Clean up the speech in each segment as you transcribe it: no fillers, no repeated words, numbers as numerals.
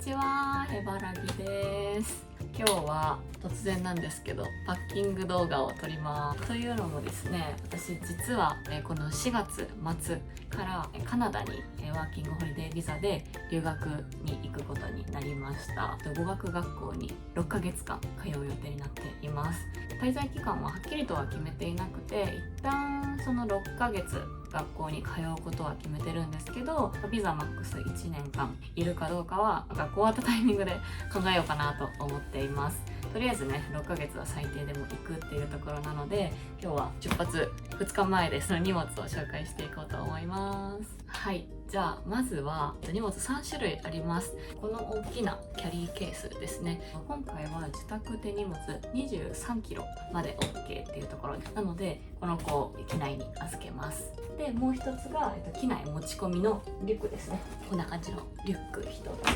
ちは、エバラギです。今日は突然なんですけどパッキング動画を撮ります。というのもですね、私実はこの4月末からカナダにワーキングホリデービザで留学に行くことになりました。語学学校に6ヶ月間通う予定になっています。滞在期間ははっきりとは決めていなくて、一旦その6ヶ月学校に通うことは決めてるんですけど、ビザマックス1年間いるかどうかは学校終わったタイミングで考えようかなと思っています。とりあえずね、6ヶ月は最低でも行くっていうところなので、今日は出発2日前でその荷物を紹介していこうと思います。はい、じゃあまずは荷物3種類あります。この大きなキャリーケースですね。今回は自宅手荷物23キロまで OK っていうところなので、この子を機内に預けます。でもう一つが、機内持ち込みのリュックですね。こんな感じのリュック1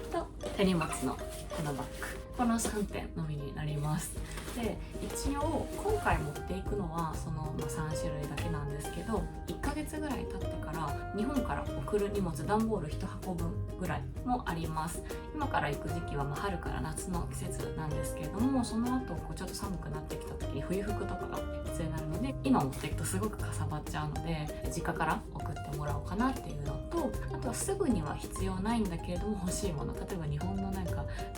つと手荷物のこのバッグ、この3点のみになります。で、一応今回持っていくのはその3種類だけなんですけど、1ヶ月ぐらい経ってから日本から送る荷物、段ボール1箱分ぐらいもあります。今から行く時期は春から夏の季節なんですけれども、その後ちょっと寒くなってきた時に冬服とかが必要になるので、今持っていくとすごくかさばっちゃうので、実家から送ってもらおうかなっていうのと、あとはすぐには必要ないんだけれども欲しいもの、例えば日本の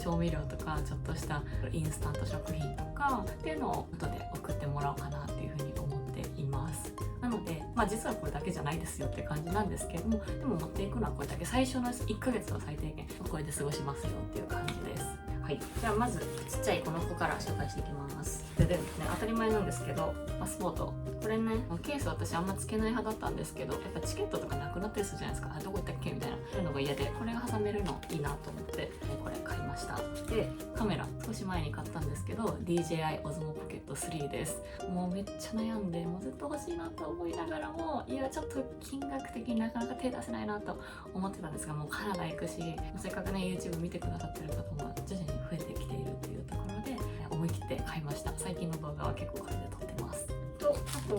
調味料とかちょっとしたインスタント食品とかっていうのを後で送ってもらおうかなっていうふうに思っています。なので、実はこれだけじゃないですよって感じなんですけれども、でも持っていくのはこれだけ。最初の1ヶ月は最低限これで過ごしますよっていう感じです。はい、じゃあまずちっちゃいこの子から紹介していきます。でですね、当たり前なんですけど、パスポート、これね、ケース私あんまつけない派だったんですけど、やっぱチケットとかなくなったりするじゃないですか。どこ行ったっけみたいな、そういうのが嫌で、これが挟めるのいいなと思ってこれ買いました。で、カメラ少し前に買ったんですけど DJI Osmo Pocket 3です。もうめっちゃ悩んで、もうずっと欲しいなと思いながらも、いやちょっと金額的になかなか手出せないなと思ってたんですが、もうカナダ行くし、せっかくね YouTube 見てくださってる方も徐々に増えてきているっていうところで思い切って買いました。最近の動画は結構これで撮ってます。と、あと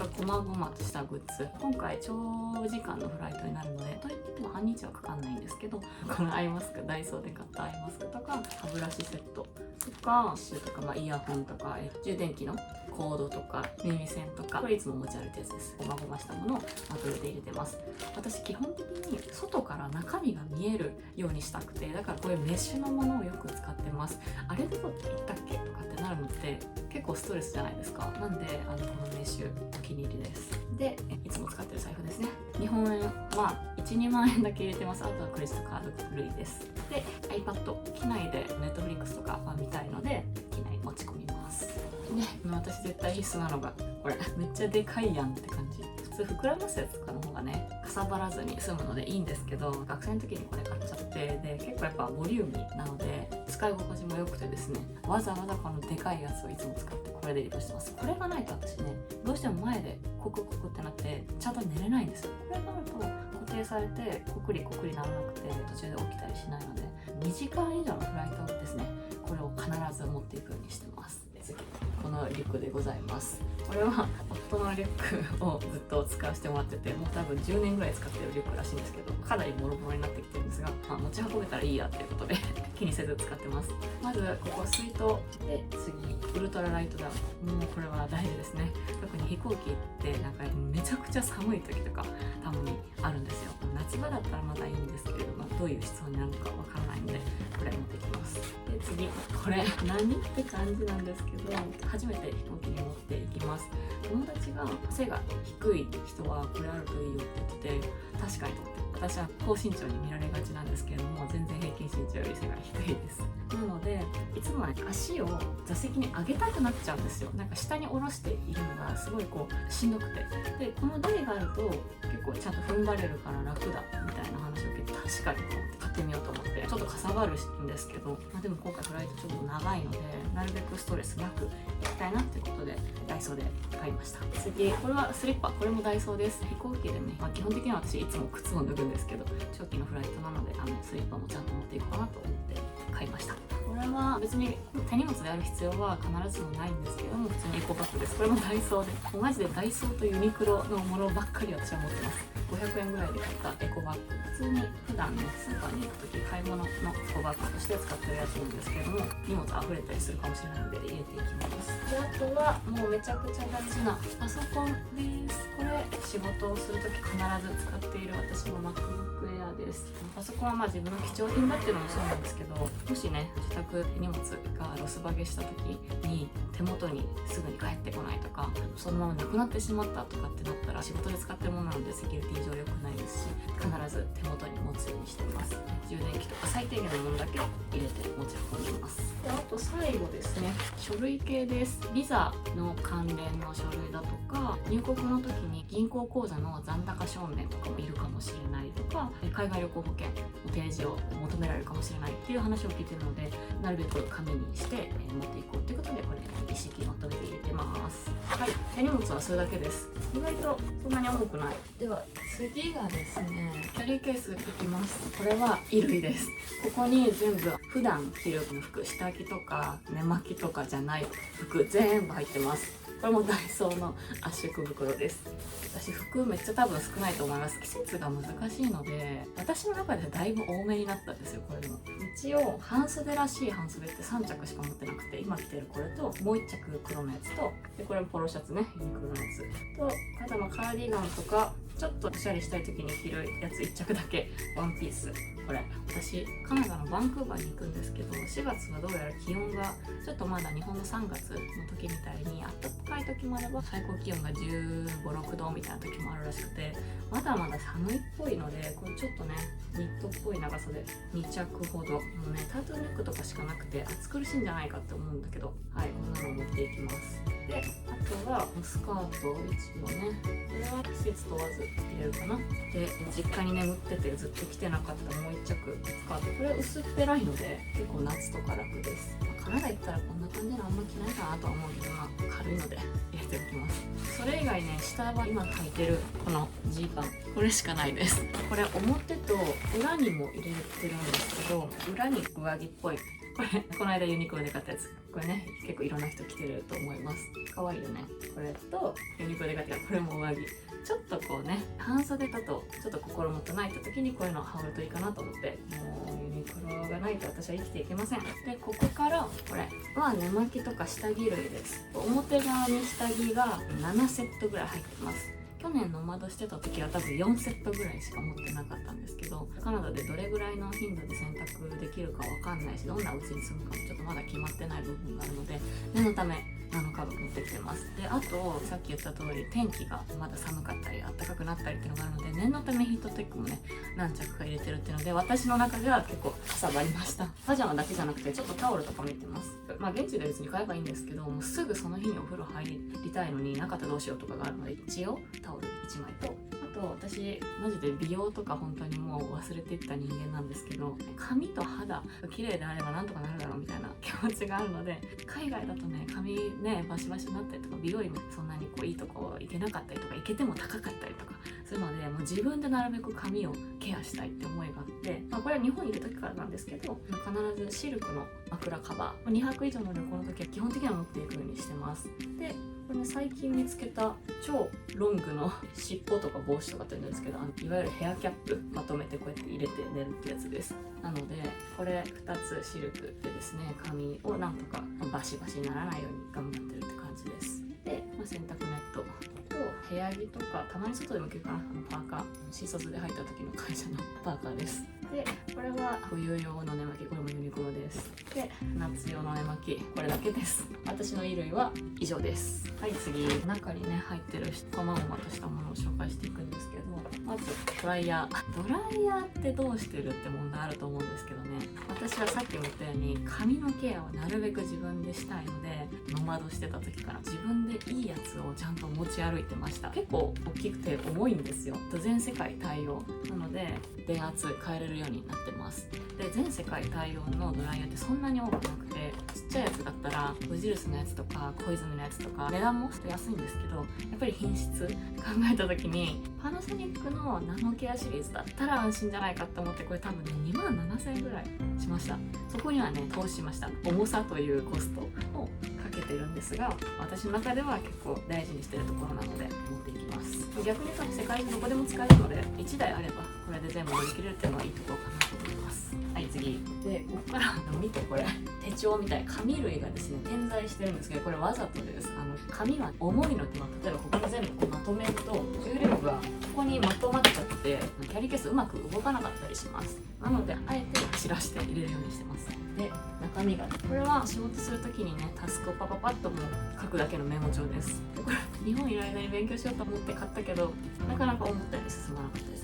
はこまごまとしたグッズ。今回長時間のフライトになるので、といっても半日はかかんないんですけど、このアイマスク、ダイソーで買ったアイマスクとか歯ブラシセットとかシューとか、イヤホンとか充電器のコードとか耳栓とか、これいつも持ち歩いてるやつです。ごまごましたものをまとめて入れてます。私基本的に外から中身が見えるようにしたくて、だからこういうメッシュのものをよく使ってます。あれどこ行ったっけとかってなるのって結構ストレスじゃないですか。なんでこのメッシュお気に入りです。で、いつも使ってる財布ですね。日本円は1、2万円だけ入れてます。あとはクレジットカード類です。で、iPad、機内で Netflix とか見たいので機内持ち込みます。ね、私絶対必須なのがこれ、めっちゃでかいやんって感じ。普通膨らますやつとかの方がね、かさばらずに済むのでいいんですけど、学生の時にこれ買っちゃって、で結構やっぱボリューミーなので使い心地も良くてですね、わざわざこのでかいやつをいつも使ってこれで移動してます。これがないと私ね、どうしても前でコクコクってなってちゃんと寝れないんですよ。これがあると固定されてコクリコクリならなくて途中で起きたりしないので、2時間以上のフライトですね、これを必ず持っていくようにしてます。次、このリュックでございます。これは夫のリュックをずっと使わせてもらってて、もう多分10年ぐらい使ってるリュックらしいんですけど、かなりボロボロになってきてるんですが、持ち運べたらいいやっていうことで気にせず使ってます。まずここ水筒で、次ウルトラライトダウン。もうこれは大事ですね。特に飛行機ってめちゃくちゃ寒い時とかたまにあるんですよ。夏場だったらまだいいんですけれども、どういう室温になるのかわからないのでこれ持ってきます。で、次これ何って感じなんですけど、初めて飛行機に持っていきます。友達が背が低い人はこれあるといいよって言ってて、確かにとって、私は高身長に見られがちなんですけれども、全然平均身長より背が低いです。なのでいつも足を座席に上げたくなっちゃうんですよ。下に下ろしているのがすごいしんどくて、でこの台があると結構ちゃんと踏ん張れるから楽だみたいな話を聞いて、確かにと思って買ってみようと思って、ちょっとかさばるんですけど、でも今回フライトちょっと長いので、なるべくストレスなく行きたいなっていうことでダイソーで買いました。次、これはスリッパ、これもダイソーです。飛行機でね、基本的には私いつも靴を脱ぐんですけど、長期のフライトなのでスリッパもちゃんと持っていこうかなと思って買いました。これれは別に手荷物である必要は必ずしもないんですけども、普通にエコバッグです。これもダイソーで、もうマジでダイソーとユニクロのものばっかり私は持ってます。500円ぐらいで買ったエコバッグ、普通に普段ねスーパーに行く時買い物のエコバッグとして使ってるやつなんですけれども、荷物溢れたりするかもしれないので入れていきます。であとはもうめちゃくちゃ大事なパソコンです。これ仕事をする時必ず使っている私の MacBook Air です。パソコンはまあ自分の貴重品だっていうのもそうなんですけど、もしね自宅荷物がロスバゲした時に手元にすぐに帰ってこないとか、そのままなくなってしまったとかってなったら、仕事で使ってるものなのでセキュリティ上良くないですし、必ず手元に持つようにしています。充電器とか最低限のものだけ入れて持ち運んでいます。であと最後ですね、書類系です。ビザの関連の書類だとか、入国の時に銀行口座の残高証明とかもいるかもしれないとか、海外旅行保険の提示を求められるかもしれないっていう話を聞いてるので、なるべく紙にして持っていこうということで、これ一式まとめて入れてます。はい、手荷物はそれだけです。意外とそんなに重くない。では次がですね、キャリーケースいきます。これは衣類です。ここに全部普段着る服、下着とか寝巻きとかじゃない服全部入ってます。これもダイソーの圧縮袋です。私服めっちゃ多分少ないと思います。季節が難しいので、私の中でだいぶ多めになったんですよ。これでも一応半袖らしい半袖って3着しか持ってなくて、今着てるこれともう1着黒のやつと、でこれもポロシャツね、ユニクロのやつと、肩のカーディガンとかちょっとおしゃれしたい時に着るやつ1着だけ、ワンピース。これ私カナダのバンクーバーに行くんですけど、4月はどうやら気温がちょっとまだ日本の3月の時みたいに暖かい時もあれば最高気温が15、6度みたいな時もあるらしくて、まだまだ寒いっぽいので、これちょっとねニットっぽい長袖2着ほど、もうねタートルネックとかしかなくて暑苦しいんじゃないかって思うんだけど、はい、こんなのを持っていきます。であとはスカート、一応ね、これは季節問わず着れるかな。で実家に眠っててずっと着てなかったもう1着スカート、これ薄っぺらいので結構夏とか楽です。カナダ行ったらこんな感じのあんま着ないかなとは思うけど、まあ軽いので入れておきます。それ以外ね、下は今履いてるこのジーパン、これしかないです。これ表と裏にも入れてるんですけど、裏に上着っぽい、これこの間ユニクロで買ったやつ、これね結構いろんな人着てると思います。可愛いよね。これとユニクロで買ったこれも上着、ちょっとこうね半袖だとちょっと心もとないた時にこういうのを羽織るといいかなと思って、もうユニクロがないと私は生きていけません。でここからこれは寝巻きとか下着類です。表側に下着が7セットぐらい入ってます。去年ノマドしてた時は多分4セットぐらいしか持ってなかったんですけど、カナダでどれぐらいの頻度で洗濯できるかわかんないし、どんなうちに住むかもちょっとまだ決まってない部分があるので、念のため7株持ってきてます。であとさっき言った通り天気がまだ寒かったり暖かくなったりっていうのがあるので、念のためヒートテックもね何着か入れてるっていうので、私の中では結構かさばりました。パジャマだけじゃなくてちょっとタオルとかも入れてます。まあ現地で別に買えばいいんですけど、もうすぐその日にお風呂入りたいのになかったらどうしようとかがあるので、一応タオル1枚と、あと私マジで美容とか本当にもう忘れていった人間なんですけど、髪と肌が綺麗であればなんとかなるだろうみたいな気持ちがあるので、海外だとね髪ねバシバシになったりとか、美容院もそんなにこういいとこ行けなかったりとか、行けても高かったりとかするので、もう自分でなるべく髪をケアしたいって思いがあって、これは日本にいる時からなんですけど、必ずシルクの枕カバー、2泊以上の旅行の時は基本的には持っていくようにしてます。でこれ最近見つけた超ロングの尻尾とか帽子とかって言うんですけど、いわゆるヘアキャップまとめてこうやって入れて寝るってやつです。なのでこれ2つシルクでですね、髪をなんとかバシバシにならないように頑張ってるって感じです。で、洗濯ネットと部屋着とか、たまに外でも着るかな、パーカー、新卒で入った時の会社のパーカーです。でこれは冬用の寝巻き、これもユニクロです。で夏用の寝巻き、これだけです。私の衣類は以上です。はい、次中にね入ってるこまごまとしたものを紹介していくんですけど、まずドライヤー。ドライヤーってどうしてるって問題あると思うんですけどね、私はさっきも言ったように髪のケアをなるべく自分でしたいので、ノマドしてた時から自分でいいやつをちゃんと持ち歩いてました。結構大きくて重いんですよ。全世界対応なので電圧変えれるようになってます。で全世界対応のドライヤーってそんなに多くなくて、て、ちっちゃいやつだったら無印のやつとか小泉のやつとか値段も安いんですけど、やっぱり品質考えた時にパナソニックのナノケアシリーズだったら安心じゃないかと思って、これ多分ね2万7000円ぐらいしました。そこにはね投資しました。重さというコストをかけてるんですが、私の中では結構大事にしてるところなので持っていきます。逆にさ、世界中どこでも使えるので1台あればこれで全部乗り切れるっていうのはいいところかなと思います。はい、次で、ここから見て、これ手帳みたいな紙類がですね点在してるんですけど、これわざとです。紙は重いので、例えばここに全部まとめると重量がここにまとまっちゃってキャリーケースうまく動かなかったりします。なのであえて散らして入れるようにしてます。で、中身がこれは仕事するときにねタスクをパパパッともう書くだけのメモ帳です。でこれ日本いる間に勉強しようと思って買ったけど、なかなか思ったより進まなかったです。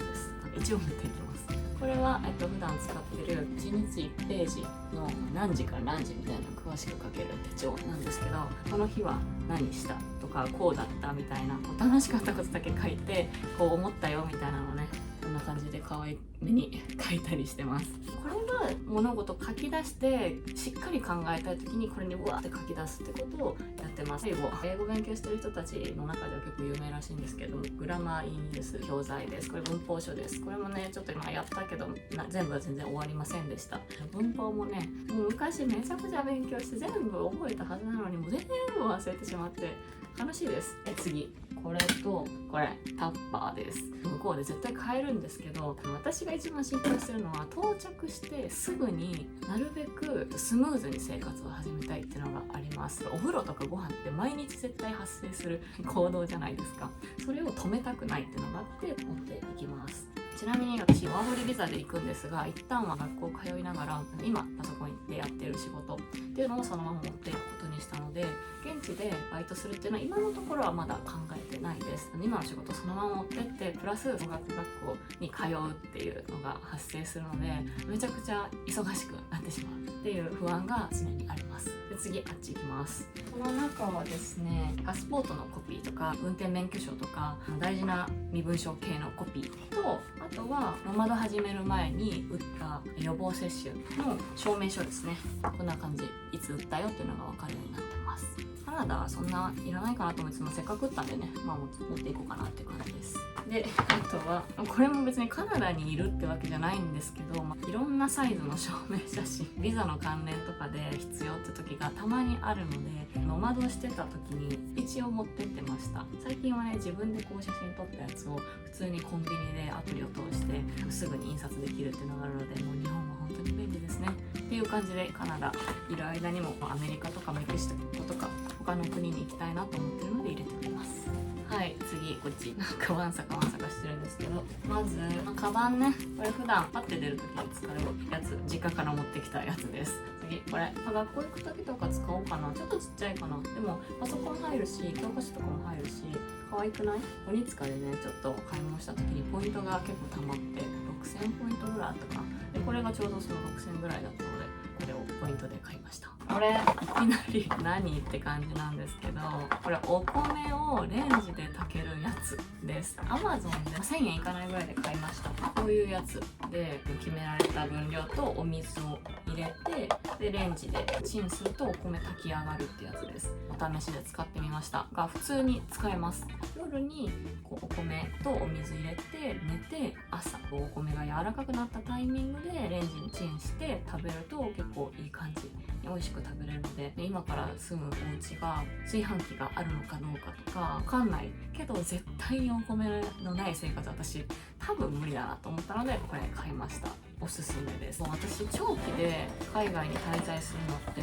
一応持っていきます。これは、普段使ってる1日1ページの何時から何時みたいなの詳しく書ける手帳なんですけど、この日は何したとかこうだったみたいな、こう楽しかったことだけ書いて、こう思ったよみたいなのをね、こんな感じで可愛めに書いたりしてます。これが物事書き出してしっかり考えたい時にこれにうわーって書き出すってことをやってます。英語勉強してる人たちの中では結構有名らしいんですけども、グラマーインです、教材です、これ文法書です。これもねちょっと今やったけど全部は全然終わりませんでした。文法もね、もう昔めちゃくちゃ勉強して全部覚えたはずなのにもう全部忘れてしまって悲しいです。次、これとこれタッパーです。向こうで絶対買えるんですけど、私が一番心配してるのは到着してすぐになるべくスムーズに生活を始めたいっていうのがあります。お風呂とかご飯って毎日絶対発生する行動じゃないですか。それを止めたくないっていうのがあって持っていきます。ちなみに私ワーホリビザで行くんですが、一旦は学校通いながら今パソコンでやってる仕事っていうのをそのまま持っていくことにしたので、現地でバイトするっていうのは今のところはまだ考えてないです。今の仕事をそのまま持ってってプラス語学学校に通うっていうのが発生するので、めちゃくちゃ忙しくなってしまうっていう不安が常にあります。で、次あっち行きます。この中はですね、パスポートのコピーとか運転免許証とか大事な身分証系のコピーと、あとはノマド始める前に打った予防接種の証明書ですね。こんな感じ、いつ打ったよっていうのが分かるようになってます。カナダはそんないらないかなと思っても、せっかく打ったんでね、持っていこうかなっていう感じです。で、あとはこれも別にカナダにいるってわけじゃないんですけど、いろんなサイズの証明写真、ビザの関連とかで必要って時がたまにあるので、ノマドしてた時に一応持ってってました。最近はね、自分でこう写真撮ったやつを普通にコンビニでアプリを通してすぐに印刷できるっていうのがあるので、もう日本は本当に便利ですねっていう感じで、カナダいる間にもアメリカとかメキシコとか他の国に行きたいなと思ってるので入れておきます。はい、次こっちなんかワンサかしてるんですけど、まずカバンね、これ普段パッて出る時に使うやつ、実家から持ってきたやつです。次これ、学校行く時とか使おうかな。ちょっとちっちゃいかな。でもパソコン入るし教科書とかも入るし可愛くない？鬼塚でねちょっと買い物した時にポイントが結構溜まって6000ポイントぐらいあったかな。でこれがちょうどその6000ぐらいだったので、これをポイントで買いました。これいきなり何って感じなんですけど、これお米をレンジで炊けるやつです。 Amazon で1000円いかないぐらいで買いました。こういうやつで決められた分量とお水を入れて、でレンジでチンするとお米炊き上がるってやつです。お試しで使ってみましたが普通に使えます。夜にこうお米とお水入れて寝て、朝お米が柔らかくなったタイミングでレンジにチンして食べると結構いい感じに美味しく食べれるので、今から住むお家が炊飯器があるのかどうかとかわかんないけど、絶対にお米のない生活私多分無理だなと思ったのでこれ買いました。おすすめです。私長期で海外に滞在するのって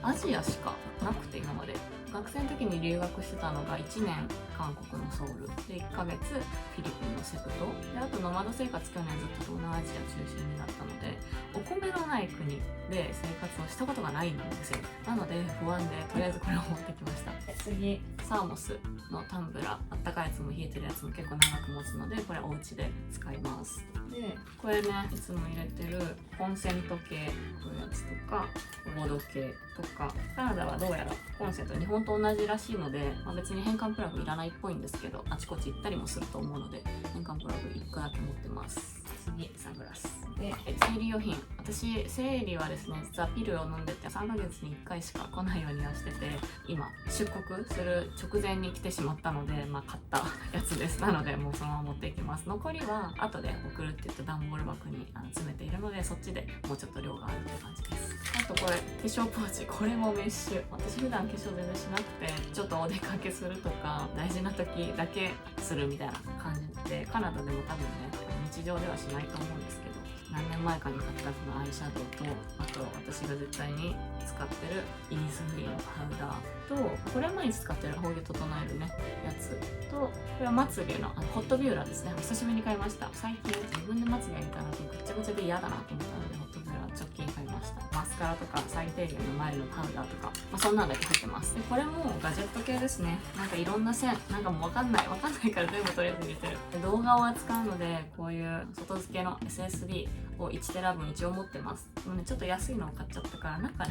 アジアしかなくて、今まで学生の時に留学してたのが1年韓国のソウルで1ヶ月フィリピンのセブ島で、あとノマド生活去年ずっと東南アジア中心になったので、お米のない国で生活をしたことがないんですよ。なので不安でとりあえずこれを持ってきました。次サーモスのタンブラー、あったかいやつも冷えてるやつも結構長く持つので、これお家で使います。でこれね、いつも入れてるコンセント系のやつとかボード系とか、カナダはどうやらコンセント日本と同じらしいので、別に変換プラグいらないっぽいんですけど、あちこち行ったりもすると思うので変換プラグ1個だけ持ってます。次サングラスで、生理用品。私生理はですね、実はピルを飲んでて3ヶ月に1回しか来ないようにはしてて、今出国する直前に来てしまったので、買ったやつです。なのでもうそのまま持っていきます。残りは後で送るって言って段ボール箱に詰めているので、そっちでもうちょっと量があるって感じです。あとこれ化粧ポーチ、これもメッシュ。私普段化粧全然しなくて、ちょっとお出かけするとか大事な時だけするみたいな感じで、カナダでも多分ね日常ではしないと思うんですけど、何年前かに買ったこのアイシャドウと、あと私が絶対に使ってるイニスフリーのパウダーと、これは毎日使ってる保毛整えるねやつと、これはまつげのホットビューラーですね。久しぶりに買いました。最近自分でまつげやりたいなとぐっちゃぐちゃで嫌だなと思ったので、ホットビューラー直近買いました。マスカラとか最低限の前のパウダーとか、そんなんだけ入ってます。でこれもガジェット系ですね。なんかいろんな線、なんかもうわかんないから全部とりあえず入れてる。で動画を扱うので、こういう外付けの SSD を1テラ分一応持ってます。でもね、ちょっと安いのを買っちゃったから、なんか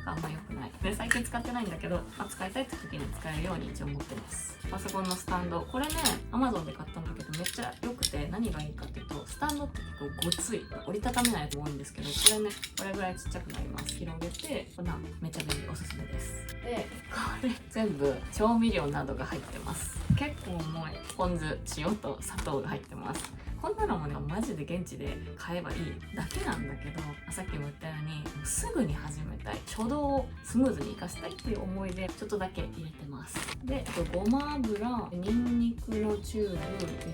あんま良くない。で最近使ってないんだけど、使いたいって時に使えるように一応持ってます。パソコンのスタンド、これね Amazon で買ったんだけど、めっちゃ良くて、何がいいかっていうと、スタンドって結構ごつい、折りたためないやつも多いんですけど、これねこれぐらいちっちゃくなります。広げて、こんなめちゃ便利、おすすめです。でこれ全部調味料などが入ってます。結構重い。ポン酢、塩と砂糖が入ってます。こんなのもねマジで現地で買えばいいだけなんだけど、さっきも言ったようにすぐに始めたい、初動をスムーズに活かしたいっていう思いでちょっとだけ入れてます。でごま油、にんにくのチューブ、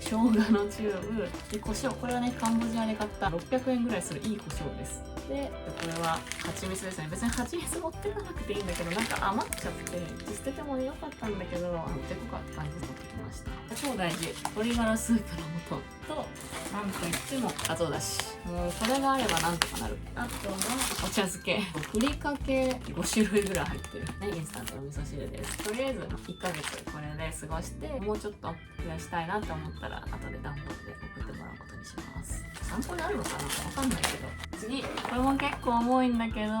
生姜のチューブで、胡椒、これはねカンボジアで買った600円ぐらいするいい胡椒です。でこれは蜂蜜ですね。別に蜂蜜持ってかなくていいんだけど、なんか余っちゃって捨ててもよかったんだけど、持ってこかって感じで持ってきました。超大事、鶏ガラスープの素と、なんといってもかつおだし。もうこれがあればなんとかなる。あとはお茶漬け、ふりかけ5種類ぐらい入ってるね、インスタントの味噌汁です。とりあえず1ヶ月これで過ごして、もうちょっと増やしたいなと思ったら後で段ボールで送ってもらうことにします。参考になるのかな、わかんないけど。次、これも結構重いんだけど、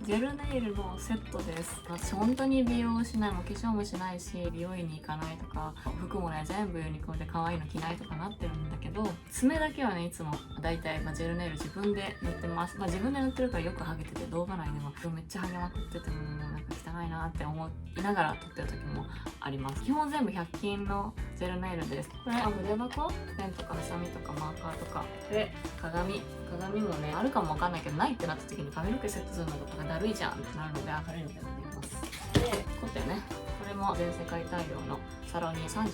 ジェルネイルのセットです。私本当に美容しない、もう化粧もしないし、美容院に行かないとか、服もね全部ユニクロで可愛いの着ないとかなってるんだけど、爪だけはねいつもだいたいジェルネイル自分で塗ってます。自分で塗ってるからよくハゲてて、動画内でもめっちゃハゲまくってても、なんか汚いなって思いながら撮ってる時もあります。基本全部100均のジェルネイルです。これ筆箱、ペンとかハサミとかマーカーとかで、鏡もねあるかもわかんないけど、ないってなった時に髪の毛セットするのとかだるいじゃんってなるので、明るいので塗っています。でコテね、これも全世界大量のサロニー 32mm かな、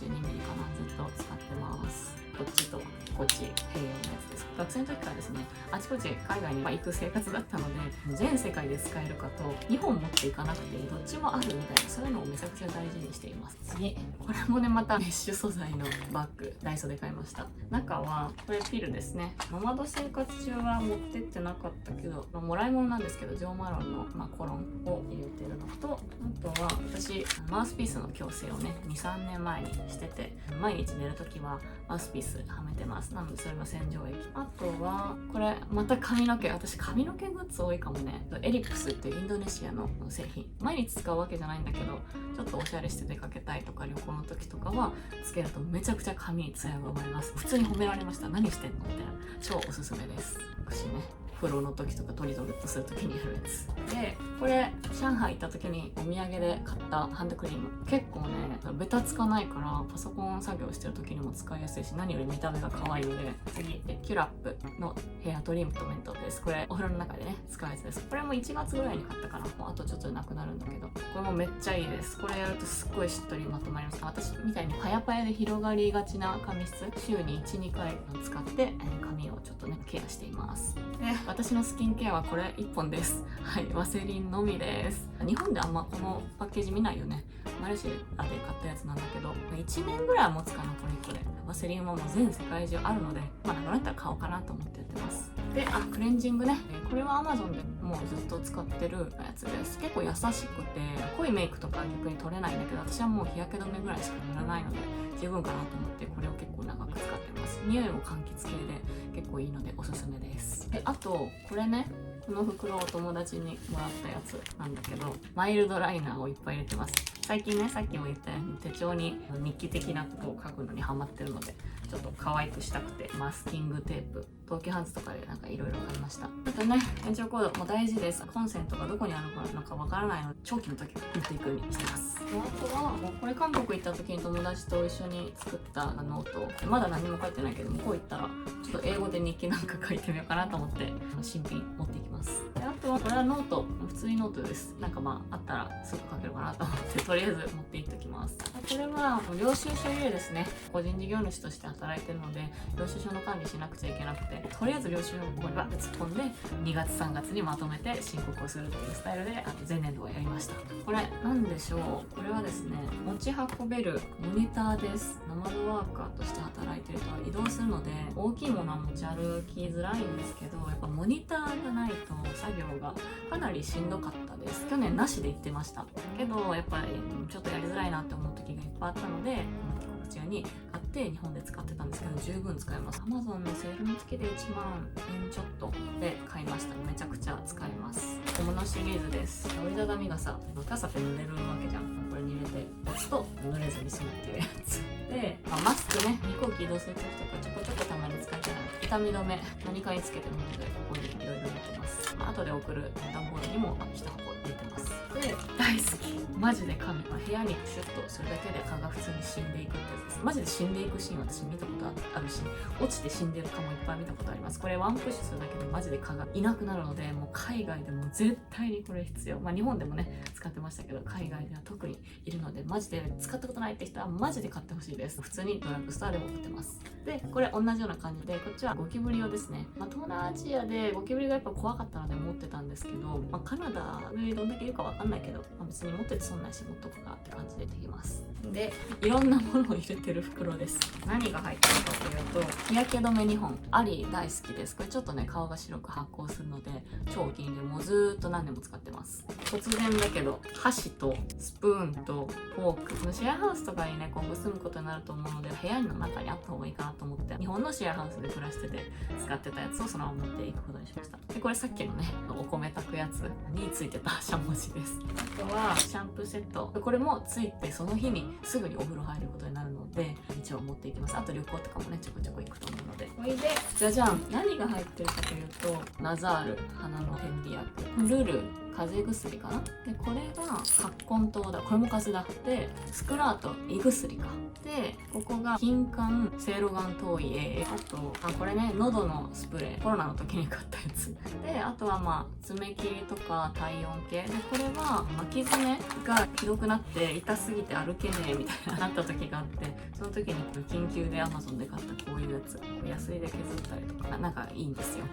ずっと使ってます。こっちとこっち併用のやつです。学生の時からですね、あちこち海外に行く生活だったので、全世界で使えるかと2本持っていかなくてどっちもあるみたいな、そういうのをめちゃくちゃ大事にしています。次、これもねまたメッシュ素材のバッグ、ダイソーで買いました。中はこれピルですね。ノマド生活中は持ってってなかったけど、もらい物なんですけど、ジョーマロンの、コロンを入れてるのと、あとは私マウスピースの矯正をね 2,3 年前にしてて、毎日寝るときはマウスピースはめてます。なのでそれの洗浄液。あとはこれまた髪の毛、私髪の毛グッズ多いかもね。エリプスっていうインドネシアの製品、毎日使うわけじゃないんだけど、ちょっとおしゃれして出かけたいとか旅行の時とかはつけるとめちゃくちゃ髪にツヤが生まれます。普通に褒められました。何してんのみたいな。超おすすめです。私ね、風呂の時とかトリトレットする時にやるやつで、これ上海行った時にお土産で買ったハンドクリーム、結構ねベタつかないからパソコン作業してる時にも使いやすいし、何より見た目が可愛いので。次、キュラップのヘアトリートメントです。これお風呂の中でね使うやつです。これも1月ぐらいに買ったかな。もうあとちょっとでなくなるんだけど、これもめっちゃいいです。これやるとすっごいしっとりまとまります。私みたいにパヤパヤで広がりがちな髪質、週に 1,2 回使って髪をちょっとねケアしています。で、私のスキンケアはこれ1本です。はい、ワセリンのみです。日本であんまこのパッケージ見ないよね。マルシェで買ったやつなんだけど、1年ぐらいは持つかな、これ1個で。ワセリンはもう全世界中あるので、なくなったら買おうかなと思ってやってます。で、クレンジングね。これは Amazon でもうずっと使ってるやつです。結構優しくて、濃いメイクとか逆に取れないんだけど、私はもう日焼け止めぐらいしか塗らないので十分かなと思って、これを結構長く使ってます。匂いも柑橘系で結構いいのでおすすめです。で、あとこれね、この袋を友達にもらったやつなんだけど、マイルドライナーをいっぱい入れてます。最近ね、さっきも言ったように手帳に日記的なことを書くのにハマってるので、ちょっと可愛くしたくてマスキングテープ、東急ハンズとかでなんかいろいろ買いました。あとね、延長コードも大事です。コンセントがどこにあるのかわからないので、長期の時は持っていくようにしてます。あとはこれ韓国行った時に友達と一緒に作ったノート、まだ何も書いてないけど向こう行ったらちょっと英語で日記なんか書いてみようかなと思って新品持っていきます。であとはこれはノート、普通にノートです。なんかあったらすぐ書けるかなと思ってとりあえず持っていっておきます。これは領収書入れですね。個人事業主として働いてるので領収書の管理しなくちゃいけなくて、とりあえず領収書をここにバッて突っ込んで2月3月にまとめて申告をするというスタイルで前年度はやりました。これなんでしょう。これはですね、持ち運べるモニターです。ノマドワーカーとして働いてると移動するので大きいものは持ち歩きづらいんですけど、やっぱモニターがないと作業がかなりしんどかったです。去年なしで行ってましたけど、やっぱりちょっとやりづらいなって思う時がいっぱいあったので、帰国中に買って日本で使ってたんですけど十分使えます。 Amazon のセールの月で1万円ちょっとで買いました。めちゃくちゃ使えます。小物シリーズです。折りたたみ傘って濡れるわけじゃん。これに入れて押すと濡れずに済むっていうやつで、マスクね、飛行機移動する時とかちょこちょこたまに使いたいな。痛み止め何かにつけてるのでここにいろいろ入れてます。後で送る段ボールにも1箱入れてます。で大好き、マジで神、部屋にシュッとするだけで蚊が普通に死んでいくってやつです。マジで死んでいくシーン私見たことあるし、落ちて死んでる蚊もいっぱい見たことあります。これワンプッシュするだけでマジで蚊がいなくなるので、もう海外でも絶対にこれ必要。日本でもね使ってましたけど、海外では特にいるのでマジで使ったことないって人はマジで買ってほしいです。普通にドラッグストアでも売ってます。でこれ同じような感じで、こっちはゴキブリ用ですね。東南アジアでゴキブリがやっぱ怖かったので持ってたんですけど、カナダでどんだけいるかわかんないけど、別に持ってて損ないし持っとくかって感じでできます。でいろんなものを入れてる袋です。何が入ってるかというと、日焼け止め2本、アリ大好きです。これちょっとね顔が白く発光するので超お気に入りで、もうずーっと何年も使ってます。突然だけど箸とスプーンとフォーク、シェアハウスとかにね今後住むことになると思うので部屋の中にあった方がいいかなと思って、日本のシェアハウスで暮らしてて使ってたやつをそのまま持っていくことにしました。でこれさっきのねお米炊くやつについてたしゃもじです。あとはシャンプーセット、これもついてその日にすぐにお風呂入ることになるので一応持っていきます。あと旅行とかもねちょこちょこ行くと思うので。これでじゃじゃん、何が入ってるかというと、ナザール鼻の点鼻薬、ルル風邪薬かな。でこれが葛根湯だ、これも風邪だ。でスクラート胃薬か。でここが金柑セイロガン糖衣 A、 あとこれね喉のスプレー、コロナの時に買ったやつで、あとは爪切りとか体温計で、これは巻き爪がひどくなって痛すぎて歩けねえみたいななった時があって、その時に緊急で Amazon で買ったこういうやつ、安いで削ったりとかなんかいいんですよ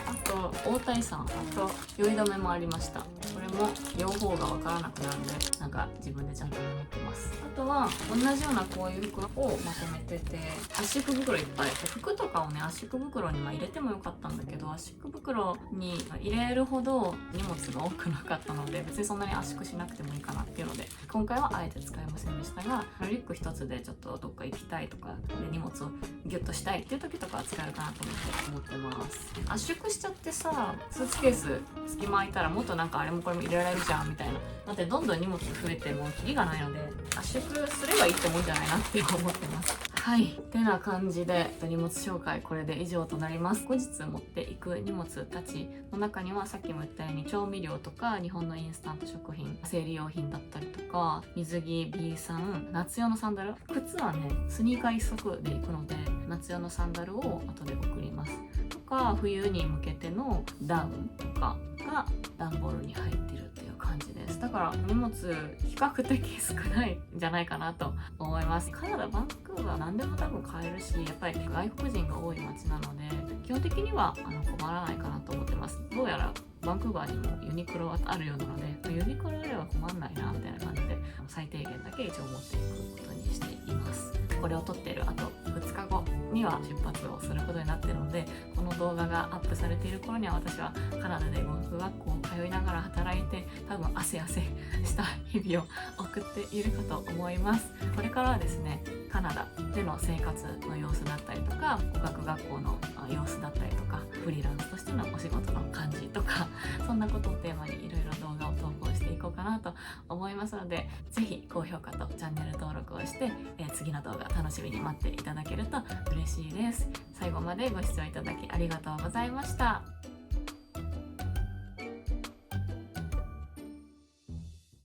あと黄体酸、あと酔い止めもありました。これも両方がわからなくなるんでなんか自分でちゃんとメモってます。あとは同じようなこういう袋をまとめてて、圧縮袋いっぱい、服とかをね圧縮袋に入れてもよかったんだけど、圧縮袋に入れるほど荷物が多くなかったので別にそんなに圧縮しなくてもいいかなっていうので今回はあえて使いませんでしたが、リュック一つでちょっとどっか行きたいとかで荷物をギュッとしたいっていう時とかは使えるかなと思ってます。圧縮しちゃってさ、スーツケース隙間空いたらもっとなんかあれもこれも入れられるじゃんみたいな、だってどんどん荷物増えてもキリがないので圧縮すればいいってもんじゃないなって思ってます。はい、てな感じで荷物紹介これで以上となります。後日持っていく荷物たちの中にはさっきも言ったように調味料とか日本のインスタント食品、生理用品だったりとか水着 B 酸、夏用のサンダル、靴はねスニーカー一足で行くので夏用のサンダルを後で送りますとか、冬に向けてのダウンとかが段ボールに入ってるっていう感じです。だから荷物比較的少ないんじゃないかなと思います。カナダバンクーバー何でも多分買えるし、やっぱり外国人が多い街なので基本的には困らないかなと思ってます。どうやらバンクーバーにもユニクロはあるようなので、ユニクロよりは困んないなみたいな感じで最低限だけ一応持っていくことにしています。これを撮っているあと2日後には出発をすることになっているので、この動画がアップされている頃には私はカナダで語学学校を通いながら働いて多分汗した日々を送っているかと思います。これからはですねカナダでの生活の様子だったりとか語学学校の様子だったりとかフリーランスとしてのお仕事の感じとかそんなことをテーマにいろいろ動画を投稿してしていこうかなと思いますので、ぜひ高評価とチャンネル登録をして、次の動画楽しみに待っていただけると嬉しいです。最後までご視聴いただきありがとうございました。